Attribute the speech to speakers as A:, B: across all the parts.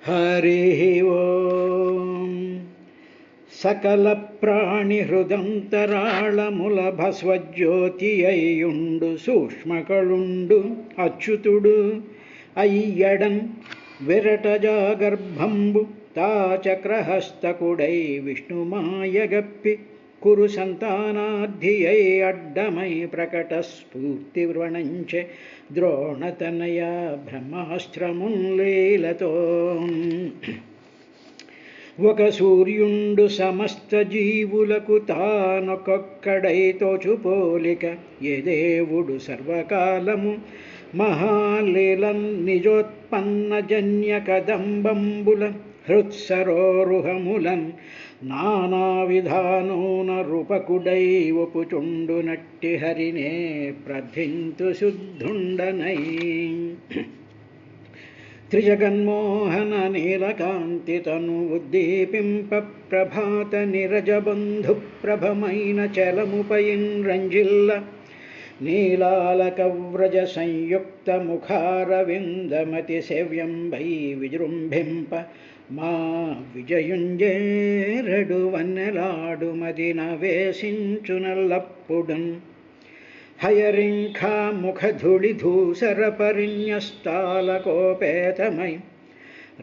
A: హరి ఓం. సకల ప్రాణి హృదంతరాళముల భస్వజ్యోతి అయ్యుండు సూక్ష్మకళుండు అచ్యుతుడు అయ్యడన్ విరటజాగర్భంబు తాచక్రహస్తకుడై విష్ణుమాయగప్పి కురు సంతానార్థియై అడ్డమై ప్రకట స్ఫూర్తి వ్రణంచె ద్రోణతనయ బ్రహ్మాస్త్రమున్లీలతో. ఒక సూర్యుండు సమస్త జీవులకు తానొకొక్కడై తోచుపోలిక ఏ దేవుడు సర్వకాలము మహాలీలన్ నిజోత్పన్న జన్య కదంబంబుల హృత్సరోరుహములన్ నానా విధానోన రూపకుడై ఒపుచుండు నట్టి హరినే ప్రధింతు శుద్ధుండనై. త్రిజగన్మోహన నీలకాంతి తను ఉద్దీపింప ప్రభాత నిరజబంధు ప్రభమైన చలముపైన్ రంజిల్ల నీలాలకవ్రజ సంయుక్త ముఖారవిందమతి సేవ్యంబై విజృంభింప మా విజయుంజేరడు వన్నెలాడు మదిన వేసించునల్లప్పుడున్ హయరింఖా ముఖధూళి ధూసర పరిన్యస్తాలకోపేతమై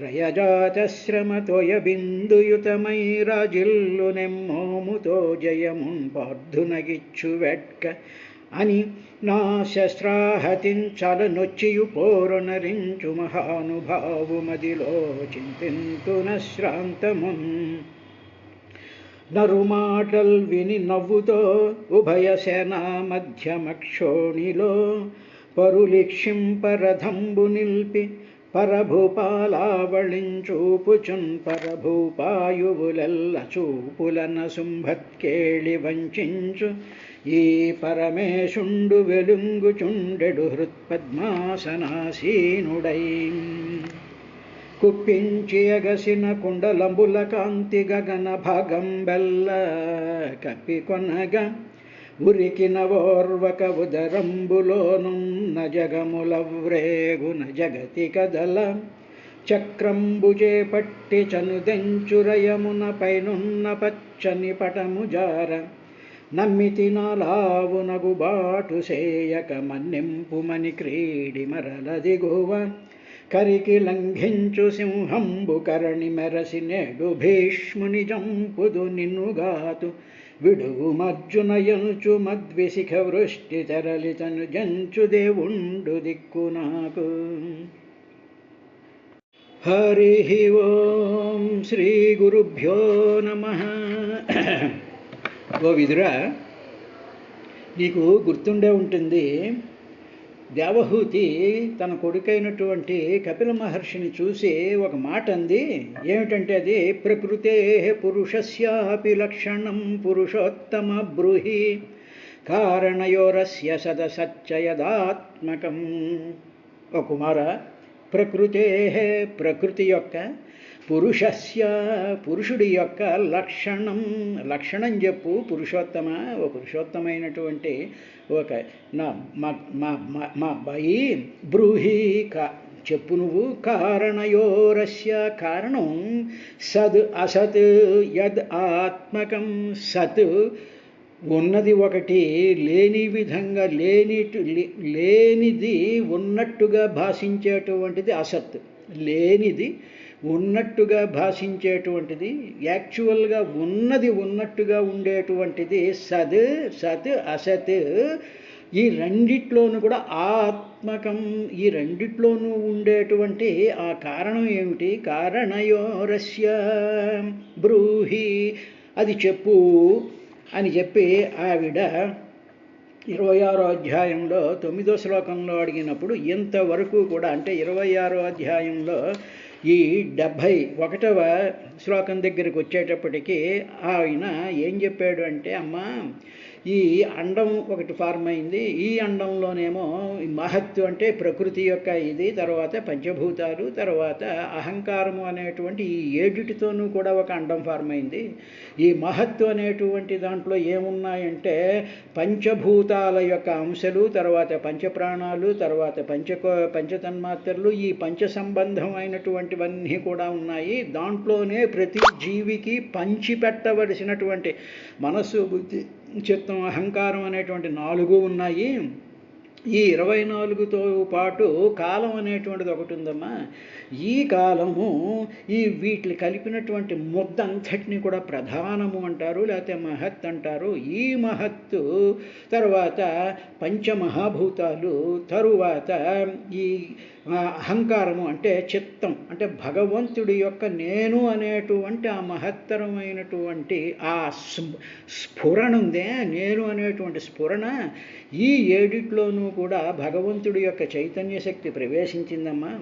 A: రయజాతశ్రమతోయ బిందుయుతమై రాజిల్లు నెమ్మోముతో జయమున్ పార్థునగిచ్చు వెట్క అని నా శస్త్రాహతించలనొచ్చియు పోరొనరించు మహానుభావు మదిలో చింతింతున శ్రాంతమున్. నరుమాటల్ విని నవ్వుతో ఉభయ సేనా మధ్యమక్షోణిలో పరులిక్షింపరథంబు నిల్పి పరభూపాలావళించూపుచున్ పరభూపాయువులెల్ల చూపులన శుంభత్కేళి వంచించు ఈ పరమేశుండు వెలుంగుచుండెడు హృత్పద్మాసనాసీనుడై. కుప్పించి ఎగసిన కుండలంబుల కాంతి గగన భాగంబెల్ల కప్పికొనగా ఉరికిన ఓర్వక ఉదరంబులోనున్న జగములవ్రేగున జగతి కదల చక్రంబుజే పట్టి చనుదెంచురయమున పైనున్న పచ్చని పటము జార నమ్మితి నాలావునగు బాటు సేయక మన్నెంపుమని క్రీడి మరలదిగువ కరికి లంఘించు సింహంబు కరణి మెరసి నేడు భీష్ముని జంపుదు నిన్నుగాతు విడుగు మర్జునయంచు మద్విశిఖ వృష్టి తెరలితను జంచు దేవుండు దిక్కు నాకు. హరి ఓం. శ్రీ గురుభ్యో నమః. ఓ విదురా, నీకు గుర్తుండే ఉంటుంది, దేవహూతి తన కొడుకైనటువంటి కపిల మహర్షిని చూసి ఒక మాట అంది. ఏమిటంటే అది ప్రకృతే పురుషస్యాపి లక్షణం పురుషోత్తమ బ్రూహి కారణయోరస్య సదసచ్చయదాత్మకం. ఓ కుమార, ప్రకృతే ప్రకృతి యొక్క పురుషస్య పురుషుడి యొక్క లక్షణం చెప్పు పురుషోత్తమ. ఓ పురుషోత్తమైనటువంటి ఒక మా అబ్బాయి బ్రూహి చెప్పు నువ్వు. కారణయోరస్య కారణం సద్ అసత్ యద్ ఆత్మకం. సత్ ఉన్నది ఒకటి, లేని విధంగా లేనిది ఉన్నట్టుగా భాషించేటువంటిది అసత్. లేనిది ఉన్నట్టుగా భాషించేటువంటిది, యాక్చువల్గా ఉన్నది ఉన్నట్టుగా ఉండేటువంటిది సత్. అసత్ ఈ రెండిట్లోనూ కూడా ఆత్మకం. ఈ రెండిట్లోనూ ఉండేటువంటి ఆ కారణం ఏమిటి? కారణయోరస్య బ్రూహి, అది చెప్పు అని చెప్పి ఆవిడ 26వ అధ్యాయంలో 9వ శ్లోకంలో అడిగినప్పుడు ఇంతవరకు కూడా, అంటే 26వ అధ్యాయంలో ఈ 71వ శ్లోకం దగ్గరికి వచ్చేటప్పటికి ఆయన ఏం చెప్పాడు అంటే, అమ్మా ఈ అండం ఒకటి ఫార్మ్ అయింది, ఈ అండంలోనేమో మహత్తు అంటే ప్రకృతి యొక్క ఇది, తర్వాత పంచభూతాలు, తర్వాత అహంకారము అనేటువంటి ఈ ఏడిటితోనూ కూడా ఒక అండం ఫార్మ్ అయింది. ఈ మహత్తు అనేటువంటి దాంట్లో ఏమున్నాయంటే పంచభూతాల యొక్క అంశాలు, తర్వాత పంచప్రాణాలు, తర్వాత పంచతన్మాత్రలు, ఈ పంచ సంబంధమైనటువంటివన్నీ కూడా ఉన్నాయి. దాంట్లోనే ప్రతి జీవికి పంచిపెట్టవలసినటువంటి మనస్సు, బుద్ధి, చిత్తం, అహంకారం అనేటువంటి 4 ఉన్నాయి. ఈ 24తో పాటు కాలం అనేటువంటిది ఒకటి ఉందమ్మా. ఈ కాలము ఈ వీటిని కలిపినటువంటి ముద్ద అంతటిని కూడా ప్రధానము అంటారు, లేకపోతే మహత్ అంటారు. ఈ మహత్తు తర్వాత పంచమహాభూతాలు, తరువాత ఈ అహంకారము అంటే చిత్తం, అంటే భగవంతుడి యొక్క నేను అనేటువంటి ఆ మహత్తరమైనటువంటి ఆ స్ఫురణ ఉందే, నేను అనేటువంటి స్ఫురణ, ఈ ఏడిట్లోనూ కూడా భగవంతుడి యొక్క చైతన్య శక్తి ప్రవేశించిందమ్మా.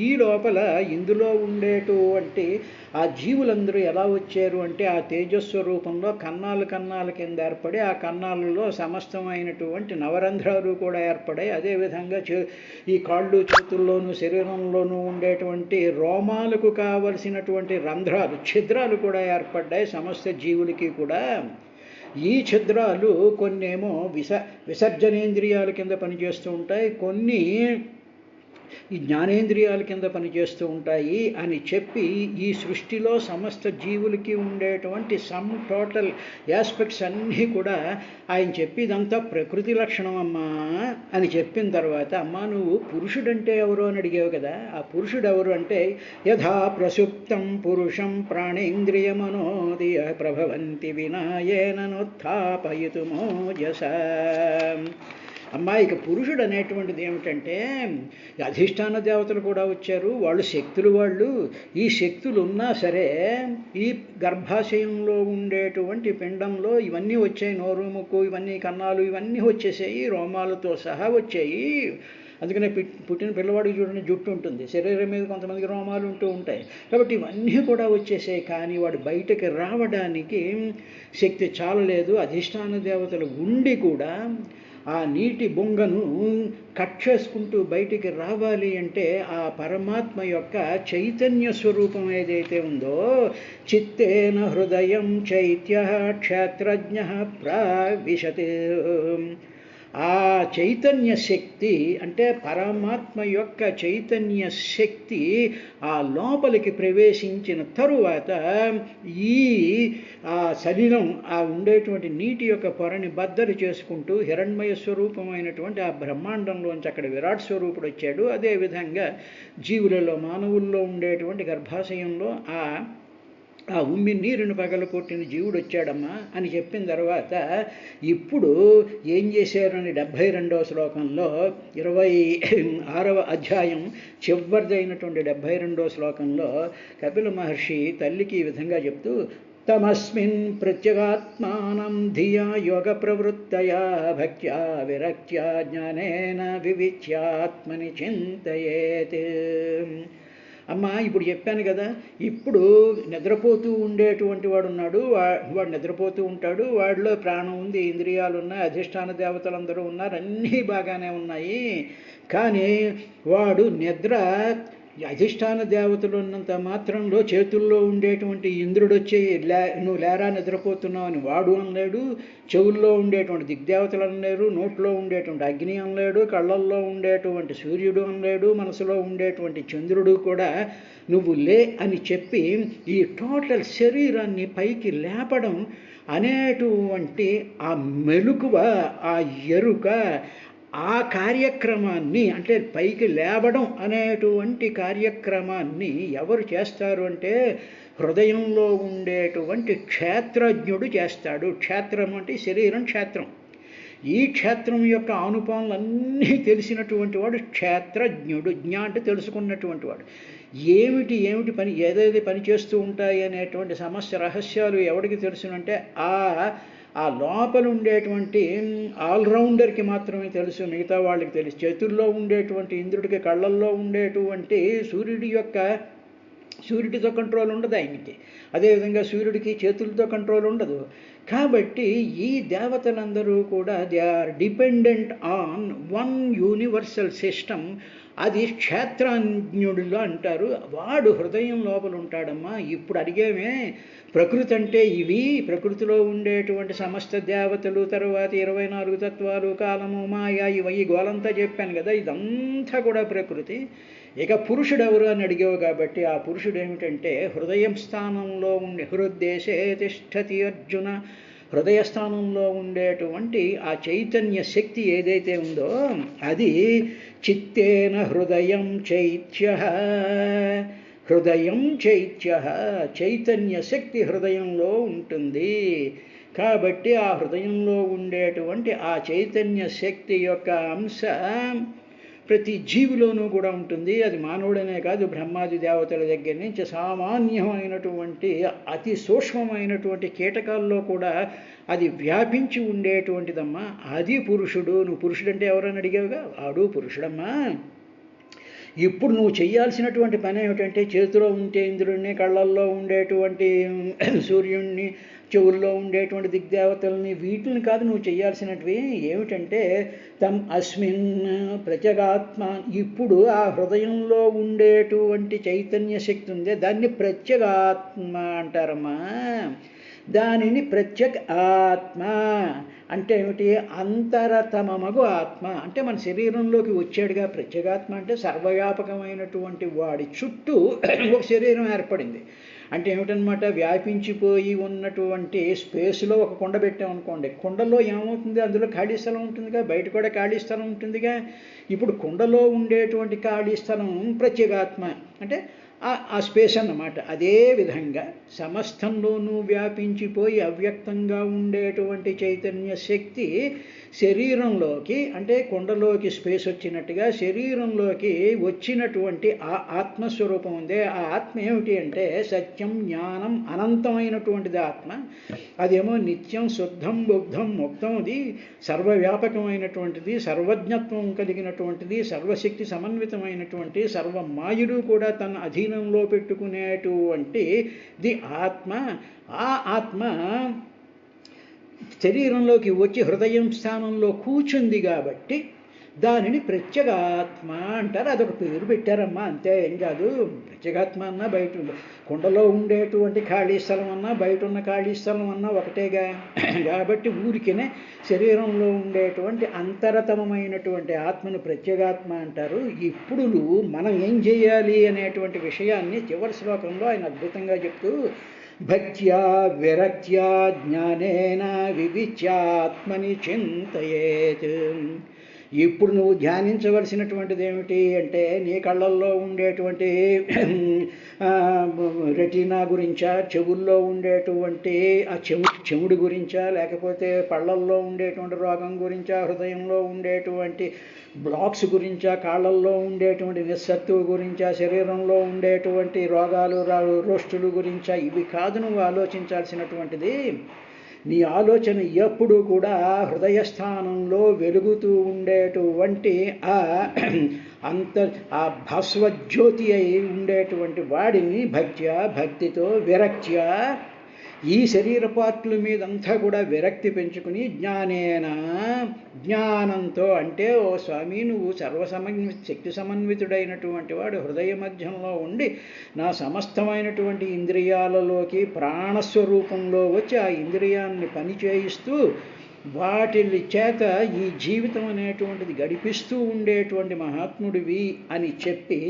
A: ఈ లోపల ఇందులో ఉండేటువంటి ఆ జీవులందరూ ఎలా వచ్చారు అంటే ఆ తేజస్వరూపంలో కన్నాలు కింద ఏర్పడి, ఆ కన్నాలలో సమస్తమైనటువంటి నవరంధ్రాలు కూడా ఏర్పడాయి. అదేవిధంగా ఈ కాళ్ళు, చేతుల్లోనూ శరీరంలోనూ ఉండేటువంటి రోమాలకు కావలసినటువంటి రంధ్రాలు, ఛిద్రాలు కూడా ఏర్పడ్డాయి సమస్త జీవులకి కూడా. ఈ ఛిద్రాలు కొన్నేమో విసర్జనేంద్రియాల కింద పనిచేస్తూ ఉంటాయి, కొన్ని ఈ జ్ఞానేంద్రియాల కింద పనిచేస్తూ ఉంటాయి అని చెప్పి ఈ సృష్టిలో సమస్త జీవులకి ఉండేటువంటి సమ్ టోటల్ యాస్పెక్ట్స్ అన్నీ కూడా ఆయన చెప్పి ఇదంతా ప్రకృతి లక్షణం అమ్మా అని చెప్పిన తర్వాత, అమ్మా నువ్వు పురుషుడంటే ఎవరు అని అడిగావు కదా, ఆ పురుషుడు ఎవరు అంటే యథా ప్రసుప్తం పురుషం ప్రాణేంద్రియమనోదియ ప్రభవంతి వినాయేననుత్థాపయితుమోజస. అమ్మా ఇక పురుషుడు అనేటువంటిది ఏమిటంటే అధిష్టాన దేవతలు కూడా వచ్చారు, వాళ్ళు శక్తులు. వాళ్ళు ఈ శక్తులు ఉన్నా సరే ఈ గర్భాశయంలో ఉండేటువంటి పిండంలో ఇవన్నీ వచ్చాయి, నోరు, ముక్కు, ఇవన్నీ కన్నాలు, ఇవన్నీ వచ్చేసాయి, రోమాలతో సహా వచ్చాయి. అందుకనే పుట్టిన పిల్లవాడికి చూడండి జుట్టు ఉంటుంది, శరీరం మీద కొంతమందికి రోమాలు ఉంటూ ఉంటాయి. కాబట్టి ఇవన్నీ కూడా వచ్చేసాయి, కానీ వాడు బయటకు రావడానికి శక్తి చాలలేదు. అధిష్టాన దేవతలు ఉండి కూడా ఆ నీటి బొంగను కట్ చేసుకుంటూ బయటికి రావాలి అంటే ఆ పరమాత్మ యొక్క చైతన్య స్వరూపం ఏదైతే ఉందో, చిత్తేన హృదయం చైత్య క్షేత్రజ్ఞ ప్రావిశతే, ఆ చైతన్య శక్తి అంటే పరమాత్మ యొక్క చైతన్య శక్తి ఆ లోపలికి ప్రవేశించిన తరువాత ఈ ఆ శరీరం ఆ ఉండేటువంటి నీటి యొక్క పొరని బద్దలు చేసుకుంటూ హిరణ్మయ స్వరూపమైనటువంటి ఆ బ్రహ్మాండంలోంచి అక్కడ విరాట్ స్వరూపుడు వచ్చాడు. అదేవిధంగా జీవులలో, మానవుల్లో ఉండేటువంటి గర్భాశయంలో ఆ ఉమ్మి నీరుని పగలకొట్టిన జీవుడు వచ్చాడమ్మా అని చెప్పిన తర్వాత ఇప్పుడు ఏం చేశారని 72వ శ్లోకంలో 26వ అధ్యాయం చివరిదైనటువంటి 72వ శ్లోకంలో కపిల మహర్షి తల్లికి ఈ విధంగా చెప్తూ, తమస్మిన్ ప్రత్యేగాత్మానం ధియా యోగ ప్రవృత్తయా భక్త్యా విరక్త్యా జ్ఞానేన వివిచ్యాత్మని చింతయేత్. అమ్మా ఇప్పుడు చెప్పాను కదా, ఇప్పుడు నిద్రపోతూ ఉండేటువంటి వాడు ఉన్నాడు, వాడు నిద్రపోతూ ఉంటాడు, వాడిలో ప్రాణం ఉంది, ఇంద్రియాలు ఉన్నాయి, అధిష్టాన దేవతలందరూ ఉన్నారు, అన్నీ బాగానే ఉన్నాయి. కానీ వాడు నిద్ర అధిష్టాన దేవతలు ఉన్నంత మాత్రంలో చేతుల్లో ఉండేటువంటి ఇంద్రుడు వచ్చి నువ్వు లేరా నిద్రపోతున్నావు అని వాడు అనలేడు, చెవుల్లో ఉండేటువంటి దిగ్దేవతలు అనలేరు, నోట్లో ఉండేటువంటి అగ్ని అనలేడు, కళ్ళల్లో ఉండేటువంటి సూర్యుడు అనలేడు, మనసులో ఉండేటువంటి చంద్రుడు కూడా నువ్వు లే అని చెప్పి ఈ టోటల్ శరీరాన్ని పైకి లేపడం అనేటువంటి ఆ మెలకువ, ఆ ఎరుక, ఆ కార్యక్రమాన్ని అంటే పైకి లేవడం అనేటువంటి కార్యక్రమాన్ని ఎవరు చేస్తారు అంటే హృదయంలో ఉండేటువంటి క్షేత్రజ్ఞుడు చేస్తాడు. క్షేత్రం అంటే శరీరం క్షేత్రం. ఈ క్షేత్రం యొక్క ఆనుపానులన్నీ తెలిసినటువంటి వాడు క్షేత్రజ్ఞుడు. జ్ఞ అంటే తెలుసుకున్నటువంటి వాడు. ఏమిటి పని, ఏదైతే పని చేస్తూ ఉంటాయి అనేటువంటి సమస్య రహస్యాలు ఎవరికి తెలుసునంటే ఆ లోపల ఉండేటువంటి ఆల్రౌండర్కి మాత్రమే తెలుసు, మిగతా వాళ్ళకి తెలుసు. చేతుల్లో ఉండేటువంటి ఇంద్రుడికి, కళ్ళల్లో ఉండేటువంటి సూర్యుడి యొక్క సూర్యుడితో కంట్రోల్ ఉండదు ఆయనకి, అదేవిధంగా సూర్యుడికి చేతులతో కంట్రోల్ ఉండదు. కాబట్టి ఈ దేవతలందరూ కూడా they are dependent on one universal system. అది క్షేత్రాజ్ఞుడులో అంటారు, వాడు హృదయం లోపల ఉంటాడమ్మా. ఇప్పుడు అడిగేమే ప్రకృతి అంటే ఇవి, ప్రకృతిలో ఉండేటువంటి సమస్త దేవతలు, తర్వాత 24 తత్వాలు, కాలము, మాయ, ఈ గోలంతా చెప్పాను కదా, ఇదంతా కూడా ప్రకృతి. ఇక పురుషుడు ఎవరు అని అడిగావు కాబట్టి ఆ పురుషుడు ఏమిటంటే హృదయం స్థానంలో ఉండే, హృద్దేశే తిష్టతి అర్జున, హృదయస్థానంలో ఉండేటువంటి ఆ చైతన్య శక్తి ఏదైతే ఉందో అది చిత్తేన హృదయం చైత్య, హృదయం చైత్య, చైతన్య శక్తి హృదయంలో ఉంటుంది. కాబట్టి ఆ హృదయంలో ఉండేటువంటి ఆ చైతన్య శక్తి యొక్క అంశ ప్రతి జీవిలోనూ కూడా ఉంటుంది. అది మానవుడనే కాదు, బ్రహ్మాది దేవతల దగ్గర నుంచి సామాన్యమైనటువంటి అతి సూక్ష్మమైనటువంటి కీటకాల్లో కూడా అది వ్యాపించి ఉండేటువంటిదమ్మా. అది పురుషుడు. నువ్వు పురుషుడంటే ఎవరని అడిగావుగా, వాడు పురుషుడమ్మా. ఇప్పుడు నువ్వు చేయాల్సినటువంటి పని ఏమిటంటే, చేతిలో ఉంటే ఇంద్రుడిని, కళ్ళల్లో ఉండేటువంటి సూర్యుడిని, చెవుల్లో ఉండేటువంటి దిగ్దేవతల్ని, వీటిని కాదు నువ్వు చేయాల్సినవి. ఏమిటంటే అస్మిన్ ప్రత్యేగాత్మ. ఇప్పుడు ఆ హృదయంలో ఉండేటువంటి చైతన్య శక్తి ఉందే దాన్ని ప్రత్యేగాత్మ అంటారమ్మా. దానిని ప్రత్యేక ఆత్మ అంటే ఏమిటి, అంతరతమమగు ఆత్మ అంటే మన శరీరంలోకి వచ్చాడుగా. ప్రత్యేగాత్మ అంటే సర్వవ్యాపకమైనటువంటి వాడి చుట్టూ ఒక శరీరం ఏర్పడింది అంటే ఏమిటనమాట, వ్యాపించిపోయి ఉన్నటువంటి స్పేస్లో ఒక కుండ పెట్టామనుకోండి, కుండలో ఏమవుతుంది, అందులో ఖాళీ స్థలం ఉంటుందిగా, బయట కూడా ఖాళీ స్థలం ఉంటుందిగా. ఇప్పుడు కుండలో ఉండేటువంటి ఖాళీ స్థలం ప్రత్యేగాత్మ అంటే ఆ స్పేస్ అన్నమాట. అదేవిధంగా సమస్తంలోనూ వ్యాపించిపోయి అవ్యక్తంగా ఉండేటువంటి చైతన్య శక్తి శరీరంలోకి అంటే కుండలోకి స్పేస్ వచ్చినట్టుగా శరీరంలోకి వచ్చినటువంటి ఆ ఆత్మస్వరూపం ఉంది. ఆ ఆత్మ ఏమిటి అంటే సత్యం, జ్ఞానం, అనంతమైనటువంటిది ఆత్మ. అదేమో నిత్యం, శుద్ధం, బుద్ధం, ముక్తం. అది సర్వవ్యాపకమైనటువంటిది, సర్వజ్ఞత్వం కలిగినటువంటిది, సర్వశక్తి సమన్వితమైనటువంటి, సర్వమాయుడు కూడా తన అధీనంలో పెట్టుకునేటువంటి ది ఆత్మ. ఆ ఆత్మ శరీరంలోకి వచ్చి హృదయం స్థానంలో కూర్చుంది కాబట్టి దానిని ప్రత్యేగాత్మ అంటారు. అదొక పేరు పెట్టారమ్మా, అంతే, ఏం కాదు. ప్రత్యేగాత్మ అన్నా బయట కుండలో ఉండేటువంటి ఖాళీ స్థలం అన్నా బయట ఉన్న ఖాళీ స్థలం అన్నా ఒకటేగా. కాబట్టి ఊరికినే శరీరంలో ఉండేటువంటి అంతరతమైనటువంటి ఆత్మను ప్రత్యేగాత్మ అంటారు. ఇప్పుడు మనం ఏం చేయాలి అనేటువంటి విషయాన్ని చివరి శ్లోకంలో ఆయన అద్భుతంగా చెప్తూ భక్త్యా విరక్త్యా జ్ఞానేన వివిచ్యాత్మని చింతయేత్. ఇప్పుడు నువ్వు ధ్యానించవలసినటువంటిది ఏమిటి అంటే నీ కళ్ళల్లో ఉండేటువంటి రెటీనా గురించా, చెవుల్లో ఉండేటువంటి ఆ చెవుడు గురించా, లేకపోతే పళ్ళల్లో ఉండేటువంటి రోగం గురించా, హృదయంలో ఉండేటువంటి బ్లాక్స్ గురించా, కాళ్ళల్లో ఉండేటువంటి నిస్సత్తువు గురించా, శరీరంలో ఉండేటువంటి రోగాలు రోష్టుల గురించా, ఇవి కాదు నువ్వు ఆలోచించాల్సినటువంటిది. నీ ఆలోచన ఎప్పుడు కూడా హృదయస్థానంలో వెలుగుతూ ఉండేటువంటి ఆ భాస్వజ్యోతి అయి ఉండేటువంటి వాడిని భక్తితో విరక్త్యా, ఈ శరీర పార్టుల మీదంతా కూడా విరక్తి పెంచుకుని జ్ఞానేన, జ్ఞానంతో అంటే ఓ స్వామి నువ్వు శక్తి సమన్వితుడైనటువంటి వాడు హృదయ మధ్యంలో ఉండి నా సమస్తమైనటువంటి ఇంద్రియాలలోకి ప్రాణస్వరూపంలో వచ్చి ఆ ఇంద్రియాన్ని పనిచేయిస్తూ వాటి చేత ఈ జీవితం అనేటువంటిది గడిపిస్తూ ఉండేటువంటి మహాత్ముడివి అని చెప్పి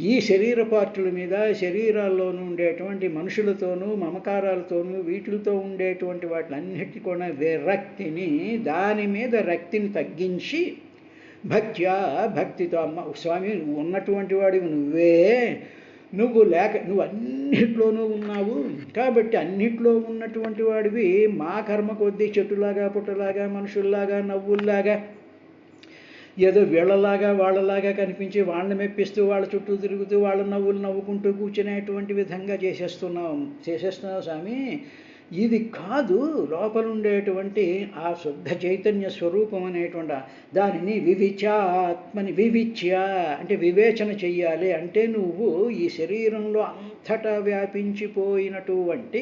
A: ఈ శరీర పార్టుల మీద, శరీరాల్లోనూ ఉండేటువంటి మనుషులతోనూ మమకారాలతోనూ వీటితో ఉండేటువంటి వాటిలన్నిటి కూడా విరక్తిని, దాని మీద రక్తిని తగ్గించి భక్తితో అమ్మ స్వామి నువ్వు ఉన్నటువంటి వాడివి నువ్వే, నువ్వు అన్నిట్లోనూ ఉన్నావు కాబట్టి అన్నిట్లో ఉన్నటువంటి వాడివి మా కర్మ కొద్దీ చెట్టులాగా, పుట్టలాగా, మనుషుల్లాగా, నవ్వుల్లాగా, ఏదో వీళ్ళలాగా వాళ్ళలాగా కనిపించి వాళ్ళని మెప్పిస్తూ వాళ్ళ చుట్టూ తిరుగుతూ వాళ్ళ నవ్వులు నవ్వుకుంటూ కూర్చునేటువంటి విధంగా చేసేస్తున్నావు స్వామి. ఇది కాదు లోపల ఉండేటువంటి ఆ శుద్ధ చైతన్య స్వరూపం అనేటువంటి దానిని వివిచ్య అంటే వివేచన చెయ్యాలి. అంటే నువ్వు ఈ శరీరంలో అంతటా వ్యాపించిపోయినటువంటి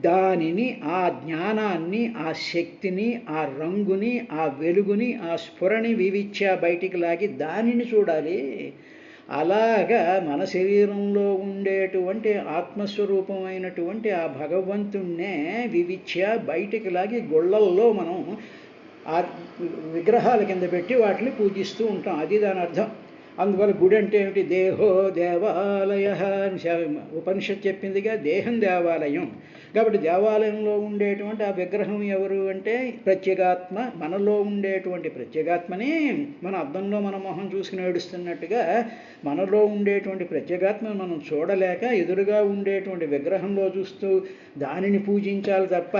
A: దానిని, ఆ జ్ఞానాన్ని, ఆ శక్తిని, ఆ రంగుని, ఆ వెలుగుని, ఆ స్ఫురణి వివిచ్య బయటికి లాగి దానిని చూడాలి. అలాగా మన శరీరంలో ఉండేటువంటి ఆత్మస్వరూపమైనటువంటి ఆ భగవంతుణ్ణే వివిచ్య బయటికి లాగి గొళ్ళల్లో మనం ఆ విగ్రహాల కింద పెట్టి వాటిని పూజిస్తూ ఉంటాం. అది దాని అర్థం. అందువల్ల గుడి అంటే ఏమిటి? దేహో దేవాలయ అని ఉపనిషత్తు చెప్పిందిగా, దేహం దేవాలయం. కాబట్టి దేవాలయంలో ఉండేటువంటి ఆ విగ్రహం ఎవరు అంటే ప్రత్యేగాత్మ. మనలో ఉండేటువంటి ప్రత్యేగాత్మని మన అద్దంలో మన మొహం చూసుకుని ఏడుస్తున్నట్టుగా మనలో ఉండేటువంటి ప్రత్యేగాత్మను మనం చూడలేక ఎదురుగా ఉండేటువంటి విగ్రహంలో చూస్తూ దానిని పూజించాలి తప్ప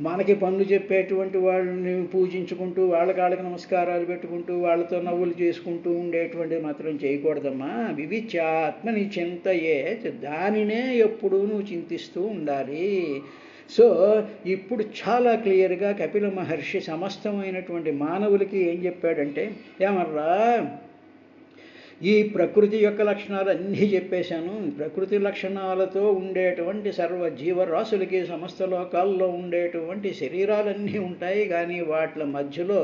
A: మనకి పనులు చెప్పేటువంటి వాళ్ళని పూజించుకుంటూ వాళ్ళ కాళ్ళకి నమస్కారాలు పెట్టుకుంటూ వాళ్ళతో నవ్వులు చేసుకుంటూ ఉండేటువంటిది మాత్రం చేయకూడదమ్మా. వివిచ్యాత్మని చింతయే, దానినే ఎప్పుడూ నువ్వు చింతిస్తూ ఉండాలి. సో ఇప్పుడు చాలా క్లియర్గా కపిల మహర్షి సమస్తమైనటువంటి మానవులకి ఏం చెప్పాడంటే, ఏమర్రా ఈ ప్రకృతి యొక్క లక్షణాలు అన్నీ చెప్పేశాను. ప్రకృతి లక్షణాలతో ఉండేటువంటి సర్వ జీవరాశులకి సమస్త లోకాల్లో ఉండేటువంటి శరీరాలన్నీ ఉంటాయి. కానీ వాటి మధ్యలో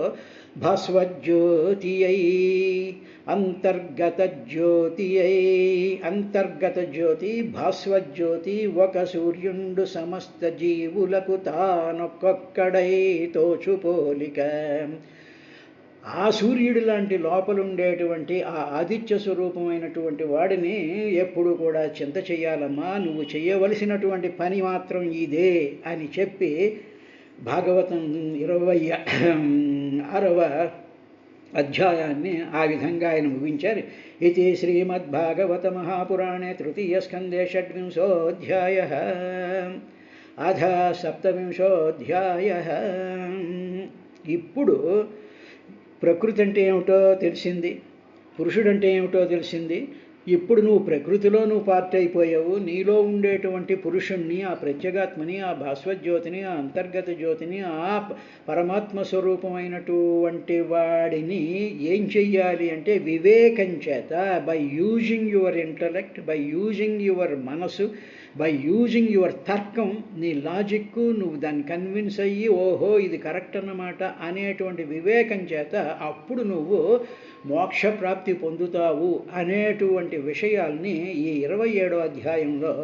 A: భాస్వజ్యోతి అయి అంతర్గత జ్యోతి అంతర్గత జ్యోతి భాస్వజ్యోతి ఒక సూర్యుండు సమస్త జీవులకు తానొక్కొక్కడై తోచుపోలిక. ఆ సూర్యుడి లాంటి లోపల ఉండేటువంటి ఆ ఆదిత్య స్వరూపమైనటువంటి వాడిని ఎప్పుడు కూడా చింత చెయ్యాలమ్మా. నువ్వు చేయవలసినటువంటి పని మాత్రం ఇదే అని చెప్పి భాగవతం 26వ అధ్యాయాన్ని ఆ విధంగా ఆయన ముగించారు. ఇది శ్రీమద్భాగవత మహాపురాణే తృతీయ స్కందే షడ్వింశోऽధ్యాయ అథ సప్తవింశోऽధ్యాయ. ఇప్పుడు ప్రకృతి అంటే ఏమిటో తెలిసింది, పురుషుడు అంటే ఏమిటో తెలిసింది. ఇప్పుడు నువ్వు ప్రకృతిలో నువ్వు పార్ట్ అయిపోయావు. నీలో ఉండేటువంటి పురుషుణ్ణి, ఆ ప్రత్యేగాత్మని, ఆ భాస్వజ్యోతిని, ఆ అంతర్గత జ్యోతిని, ఆ పరమాత్మ స్వరూపమైనటువంటి వాడిని ఏం చెయ్యాలి అంటే వివేకం చేత, by using your intellect, by using your మనసు, బై యూజింగ్ యువర్ తర్కం, నీ లాజిక్, నువ్వు దాన్ని కన్విన్స్ అయ్యి ఓహో ఇది కరెక్ట్ అన్నమాట అనేటువంటి వివేకం చేత అప్పుడు నువ్వు మోక్షప్రాప్తి పొందుతావు అనేటువంటి విషయాల్ని ఈ 27వ అధ్యాయంలో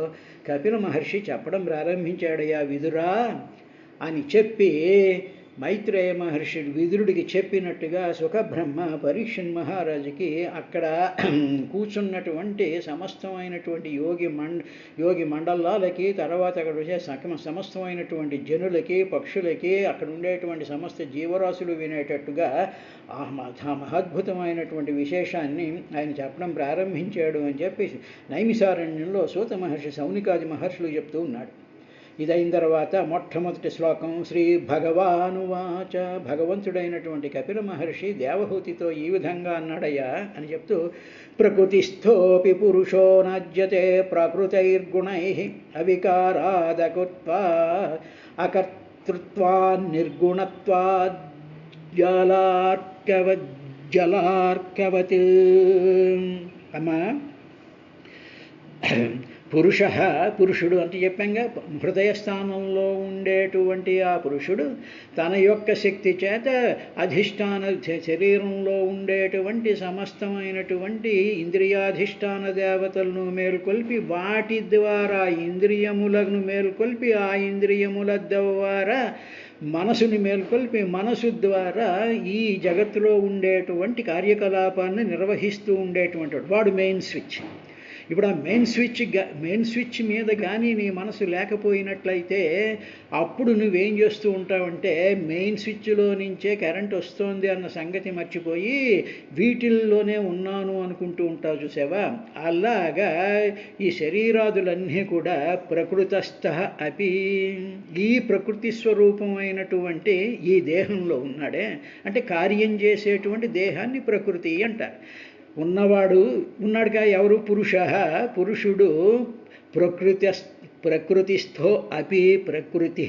A: కపిల మహర్షి చెప్పడం ప్రారంభించాడయ్యా విదురా అని చెప్పి మైత్రేయ మహర్షి విదురుడికి చెప్పినట్టుగా సుఖబ్రహ్మ పరీక్షన్ మహారాజుకి అక్కడ కూర్చున్నటువంటి సమస్తమైనటువంటి యోగి మండలాలకి, తర్వాత అక్కడ వచ్చే సమస్తమైనటువంటి జనులకి, పక్షులకి, అక్కడ ఉండేటువంటి సమస్త జీవరాశులు వినేటట్టుగా ఆ మహద్భుతమైనటువంటి విశేషాన్ని ఆయన చెప్పడం ప్రారంభించాడు అని చెప్పి నైమిసారణ్యంలో సూత మహర్షి సౌనికాది మహర్షులు చెప్తూ ఉన్నాడు. ఇదైన తర్వాత మొట్టమొదటి శ్లోకం శ్రీ భగవానువాచ. భగవంతుడైనటువంటి కపిల మహర్షి దేవహూతితో ఈ విధంగా అన్నాడయ్యా అని చెప్తూ, ప్రకృతిస్థోపి పురుషో నాజ్యతే ప్రకృతైర్గుణై అవికారాదకుత్వా అకర్తృత్వాన్ నిర్గుణత్వాద్ జలార్కవత్. అమ్మా పురుషుడు అంటే చెప్పాంగా, హృదయస్థానంలో ఉండేటువంటి ఆ పురుషుడు తన యొక్క శక్తి చేత అధిష్టాన శరీరంలో ఉండేటువంటి సమస్తమైనటువంటి ఇంద్రియాధిష్టాన దేవతలను మేల్కొల్పి వాటి ద్వారా ఇంద్రియములను మేల్కొల్పి ఆ ఇంద్రియముల ద్వారా మనసుని మేల్కొల్పి మనసు ద్వారా ఈ జగత్తులో ఉండేటువంటి కార్యకలాపాన్ని నిర్వహిస్తూ ఉండేటువంటి వాడు మెయిన్ స్విచ్. ఇప్పుడు ఆ మెయిన్ స్విచ్ మీద కానీ నీ మనసు లేకపోయినట్లయితే అప్పుడు నువ్వేం చేస్తూ ఉంటావంటే మెయిన్ స్విచ్లో నుంచే కరెంట్ వస్తోంది అన్న సంగతి మర్చిపోయి వీటిల్లోనే ఉన్నాను అనుకుంటూ ఉంటావు చూసావా. అలాగా ఈ శరీరాదులన్నీ కూడా ప్రకృతస్థ అపి, ఈ ప్రకృతి స్వరూపమైనటువంటి ఈ దేహంలో ఉన్నాడే అంటే కార్యం చేసేటువంటి దేహాన్ని ప్రకృతి అంటారు. ఉన్నాడుగా ఎవరు? పురుషుడు ప్రకృతిస్థో అపి ప్రకృతి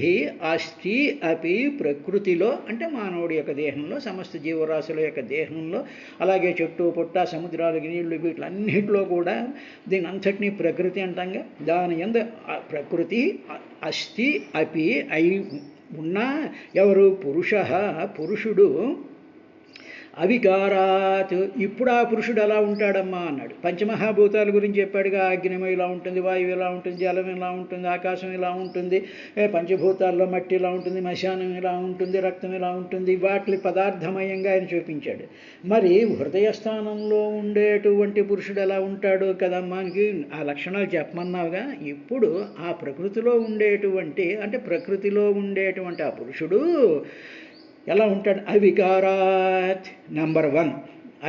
A: అస్తి అపి ప్రకృతిలో అంటే మానవుడి యొక్క దేహంలో, సమస్త జీవరాశుల యొక్క దేహంలో, అలాగే చెట్టు పుట్ట సముద్రాలు నీళ్లు వీటిలన్నింటిలో కూడా దీని అంతటినీ ప్రకృతి అంటాంగా. దాని యందు ప్రకృతి అస్తి అపి అయి ఉన్న ఎవరు పురుషుడు అవికారాత్. ఇప్పుడు ఆ పురుషుడు ఎలా ఉంటాడమ్మా అన్నాడు. పంచమహాభూతాల గురించి చెప్పాడుగా. అగ్నిమయం ఇలా ఉంటుంది, వాయువు ఇలా ఉంటుంది, జలం ఇలా ఉంటుంది, ఆకాశం ఇలా ఉంటుంది, పంచభూతాల్లో మట్టి ఇలా ఉంటుంది, మశానం ఇలా ఉంటుంది, రక్తం ఇలా ఉంటుంది, వాటి పదార్థమయంగా ఆయన చూపించాడు. మరి హృదయస్థానంలో ఉండేటువంటి పురుషుడు ఎలా ఉంటాడు కదమ్మా, ఆ లక్షణాలు చెప్పమన్నావుగా. ఇప్పుడు ఆ ప్రకృతిలో ఉండేటువంటి అంటే ప్రకృతిలో ఉండేటువంటి ఆ పురుషుడు ఎలా ఉంటాడు? అవికారాత్. నంబర్ 1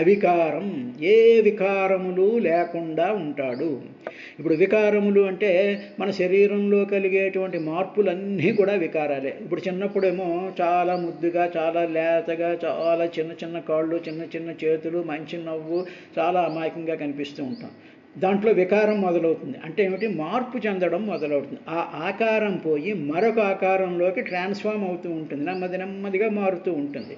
A: అవికారం, ఏ వికారములు లేకుండా ఉంటాడు. ఇప్పుడు వికారములు అంటే మన శరీరంలో కలిగేటువంటి మార్పులన్నీ కూడా వికారాలే. ఇప్పుడు చిన్నప్పుడేమో చాలా ముద్దుగా, చాలా లేతగా, చాలా చిన్న చిన్న కాళ్ళు, చిన్న చిన్న చేతులు, మంచి నవ్వు, చాలా అమాయకంగా కనిపిస్తూ ఉంటాం. దాంట్లో వికారం మొదలవుతుంది. అంటే ఏమిటి? మార్పు చెందడం మొదలవుతుంది. ఆ ఆకారం పోయి మరొక ఆకారంలోకి ట్రాన్స్ఫార్మ్ అవుతూ ఉంటుంది, నెమ్మదిగా మారుతూ ఉంటుంది.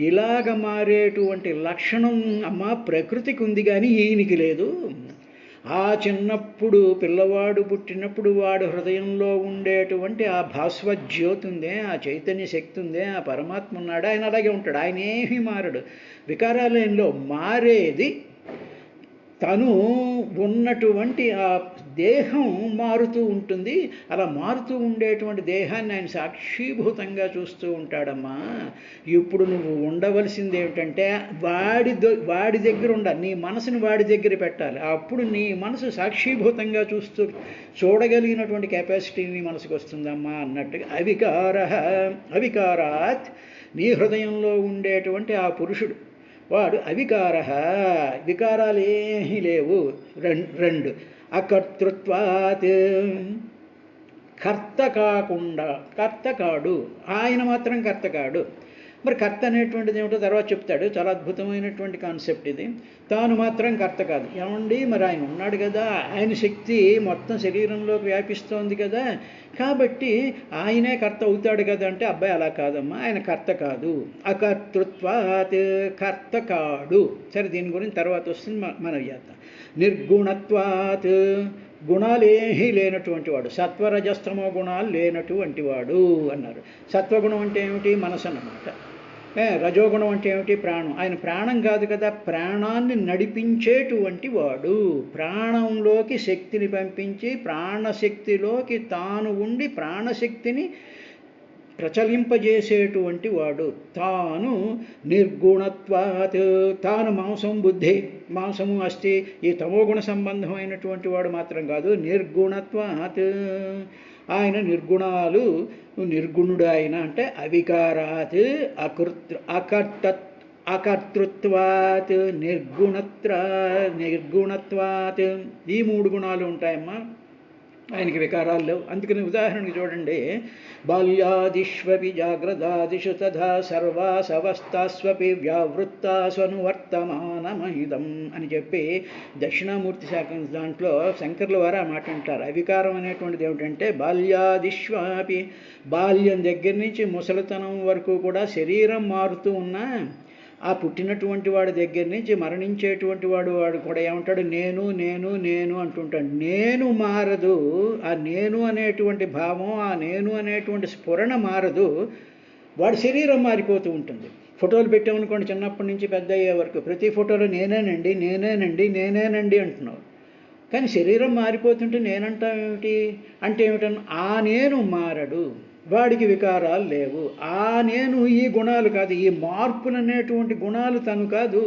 A: ఇలాగ మారేటువంటి లక్షణం అమ్మ ప్రకృతికి ఉంది, కానీ ఈయనకి లేదు. ఆ చిన్నప్పుడు పిల్లవాడు పుట్టినప్పుడు వాడు హృదయంలో ఉండేటువంటి ఆ భాస్వజ్యోతి ఉందే, ఆ చైతన్య శక్తి ఉందే, ఆ పరమాత్మ ఉన్నాడు, ఆయన అలాగే ఉంటాడు. ఆయన ఏమీ మారడు. వికారాలయంలో మారేది తను ఉన్నటువంటి ఆ దేహం మారుతూ ఉంటుంది. అలా మారుతూ ఉండేటువంటి దేహాన్ని ఆయన సాక్షీభూతంగా చూస్తూ ఉంటాడమ్మా. ఇప్పుడు నువ్వు ఉండవలసింది ఏమిటంటే వాడి దగ్గర ఉండాలి, నీ మనసుని వాడి దగ్గర పెట్టాలి. అప్పుడు నీ మనసు సాక్షీభూతంగా చూడగలిగినటువంటి కెపాసిటీ నీ మనసుకు వస్తుందమ్మా అన్నట్టుగా. అవికారాత్, నీ హృదయంలో ఉండేటువంటి ఆ పురుషుడు వాడు అవికార, వికారాలు ఏమీ లేవు. 2 అకర్తృత్వాత్, కర్త కాడు, ఆయన మాత్రం కర్త కాడు. మరి కర్త అనేటువంటిది ఏమిటో తర్వాత చెప్తాడు. చాలా అద్భుతమైనటువంటి కాన్సెప్ట్ ఇది. తాను మాత్రం కర్త కాదు. ఏమండి, మరి ఆయన ఉన్నాడు కదా, ఆయన శక్తి మొత్తం శరీరంలోకి వ్యాపిస్తోంది కదా, కాబట్టి ఆయనే కర్త అవుతాడు కదా అంటే, అబ్బాయి అలా కాదమ్మా, ఆయన కర్త కాదు. అకర్తృత్వాత్, కర్త కాడు. సరే, దీని గురించి తర్వాత వస్తుంది, మనం చేద్దాం. నిర్గుణత్వాత్, గుణాలేమీ లేనటువంటి వాడు, సత్వరజస్తమో గుణాలు లేనటువంటి వాడు అన్నారు. సత్వగుణం అంటే ఏమిటి? మనసు అన్నమాట. రజోగుణం అంటే ఏమిటి? ప్రాణం. ఆయన ప్రాణం కాదు కదా, ప్రాణాన్ని నడిపించేటువంటి వాడు. ప్రాణంలోకి శక్తిని పంపించి ప్రాణశక్తిలోకి తాను ఉండి ప్రాణశక్తిని ప్రచలింపజేసేటువంటి వాడు. తాను నిర్గుణత్వాత్, తాను మాంసము అస్థి, ఈ తమోగుణ సంబంధమైనటువంటి వాడు మాత్రం కాదు. నిర్గుణత్వాత్, ఆయన నిర్గుణుడు ఆయన. అంటే అవికారాత్, అకర్తృత్వాత్, నిర్గుణత్వాత్, ఈ 3 గుణాలు ఉంటాయమ్మా. ఆయనకి వికారాలు లేవు. అందుకని ఉదాహరణకి చూడండి, బాల్యాదిష్వపి జాగ్రత్తాదిషు తథా సర్వాసవస్థాస్వపి వ్యావృత్తాస్వనువర్తమానమహితం అని చెప్పి దక్షిణామూర్తి శాఖ దాంట్లో శంకర్ల వారు ఆ మాట అంటారు. అవికారం అనేటువంటిది ఏమిటంటే బాల్యాదిష్వాపి, బాల్యం దగ్గర నుంచి ముసలితనం వరకు కూడా శరీరం మారుతూ ఉన్నా ఆ పుట్టినటువంటి వాడి దగ్గర నుంచి మరణించేటువంటి వాడు కూడా ఏమంటాడు? నేను నేను నేను అంటుంటాడు. నేను మారదు. ఆ నేను అనేటువంటి భావం, ఆ నేను అనేటువంటి స్ఫురణ మారదు. వాడి శరీరం మారిపోతూ ఉంటుంది. ఫోటోలు పెట్టామనుకోండి, చిన్నప్పటి నుంచి పెద్ద అయ్యే వరకు ప్రతి ఫోటోలో నేనేనండి నేనేనండి నేనేనండి అంటున్నావు. కానీ శరీరం మారిపోతుంటే నేనంటావేమిటి అంటే ఏమిటన్నా? ఆ నేను మారడు, వాడికి వికారాలు లేవు. ఆ నేను ఈ గుణాలు కాదు, ఈ మార్పులు అనేటువంటి గుణాలు తను కాదు.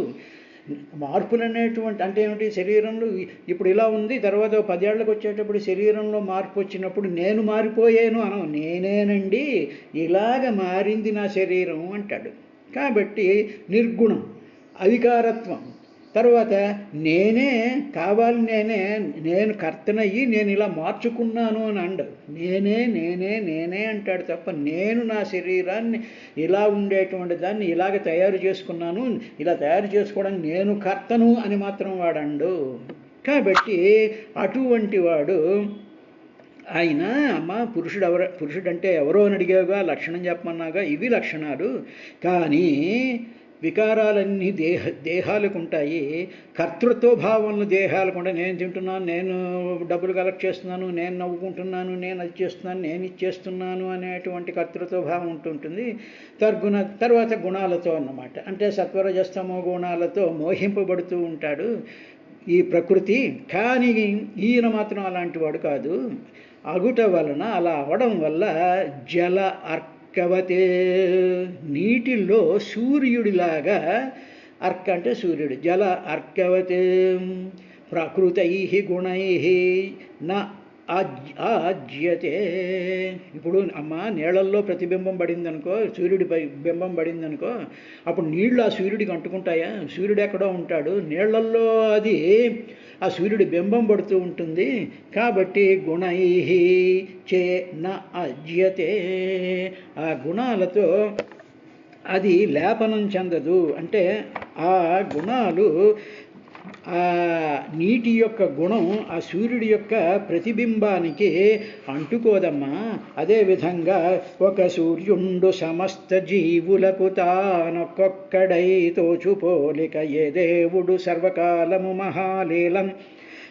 A: మార్పులు అనేటువంటి అంటే ఏమిటి? శరీరంలో ఇప్పుడు ఇలా ఉంది, తర్వాత 10 ఏళ్ళకి వచ్చేటప్పుడు శరీరంలో మార్పు వచ్చినప్పుడు నేను మారిపోయాను అనం, నేనేనండి ఇలాగ మారింది నా శరీరం అంటాడు. కాబట్టి నిర్గుణం, అవికారత్వం. తర్వాత నేనే కావాలి, నేను కర్తనయ్యి నేను ఇలా మార్చుకున్నాను అని అండవు. నేనే అంటాడు తప్ప నేను నా శరీరాన్ని ఇలా ఉండేటువంటి దాన్ని ఇలాగ తయారు చేసుకున్నాను, ఇలా తయారు చేసుకోవడానికి నేను కర్తను అని మాత్రం వాడండు. కాబట్టి అటువంటి వాడు ఆయన అమ్మ పురుషుడంటే ఎవరో అని అడిగావుగా, లక్షణం చెప్పమన్నాగా, ఇవి లక్షణాలు. కానీ వికారాలన్నీ దేహాలకు ఉంటాయి. కర్తృత్వ భావనలు దేహాలకు ఉంటాయి. నేను తింటున్నాను, నేను డబ్బులు కలెక్ట్ చేస్తున్నాను, నేను నవ్వుకుంటున్నాను, నేను అది చేస్తున్నాను, నేను ఇచ్చేస్తున్నాను అనేటువంటి కర్తృత్వ భావం ఉంటుంటుంది. తర్వాత గుణాలతో అన్నమాట. అంటే సత్వరజస్తమో గుణాలతో మోహింపబడుతూ ఉంటాడు ఈ ప్రకృతి. కానీ ఈయన మాత్రం అలాంటి వాడు కాదు. అగుట వలన, అలా అవడం వల్ల జల అర్కవతే, నీటిల్లో సూర్యుడిలాగా, అర్క అంటే సూర్యుడు, జల అర్కవతే ప్రకృతై గుణై నా ఆజ్యతే. ఇప్పుడు అమ్మ నీళ్ళల్లో ప్రతిబింబం పడిందనుకో, సూర్యుడి బింబం పడిందనుకో, అప్పుడు నీళ్లు ఆ సూర్యుడికి అంటుకుంటాయా? సూర్యుడు ఎక్కడో ఉంటాడు, నీళ్లల్లో అది ఆ సూర్యుడి బింబం పడుతూ ఉంటుంది. కాబట్టి గుణై చే న అజ్యతే, ఆ గుణాలతో అది లేపనం చెందదు. అంటే ఆ గుణాలు, ఆ నీటి యొక్క గుణం ఆ సూర్యుడి యొక్క ప్రతిబింబానికి అంటుకోదమ్మా. అదేవిధంగా ఒక సూర్యుండు సమస్త జీవులకు తానొక్కొక్కడై తోచుపోలిక, ఏ దేవుడు సర్వకాలము మహాలీలం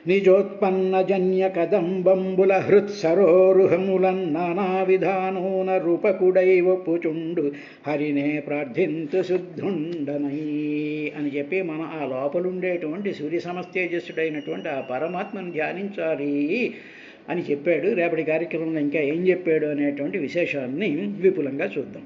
A: నిజోత్పన్న జన్య కదంబంబుల హృత్సరోరుహములన్ నానా విధానూన రూపకుడై ఒప్పుచుండు హరినే ప్రార్థింతు శుద్ధుండనై అని చెప్పి మనం ఆ లోపలుండేటువంటి సూర్య సమస్తేజస్సుడైనటువంటి ఆ పరమాత్మను ధ్యానించాలి అని చెప్పాడు. రేపటి కార్యక్రమంలో ఇంకా ఏం చెప్పాడు అనేటువంటి విశేషాన్ని విపులంగా చూద్దాం.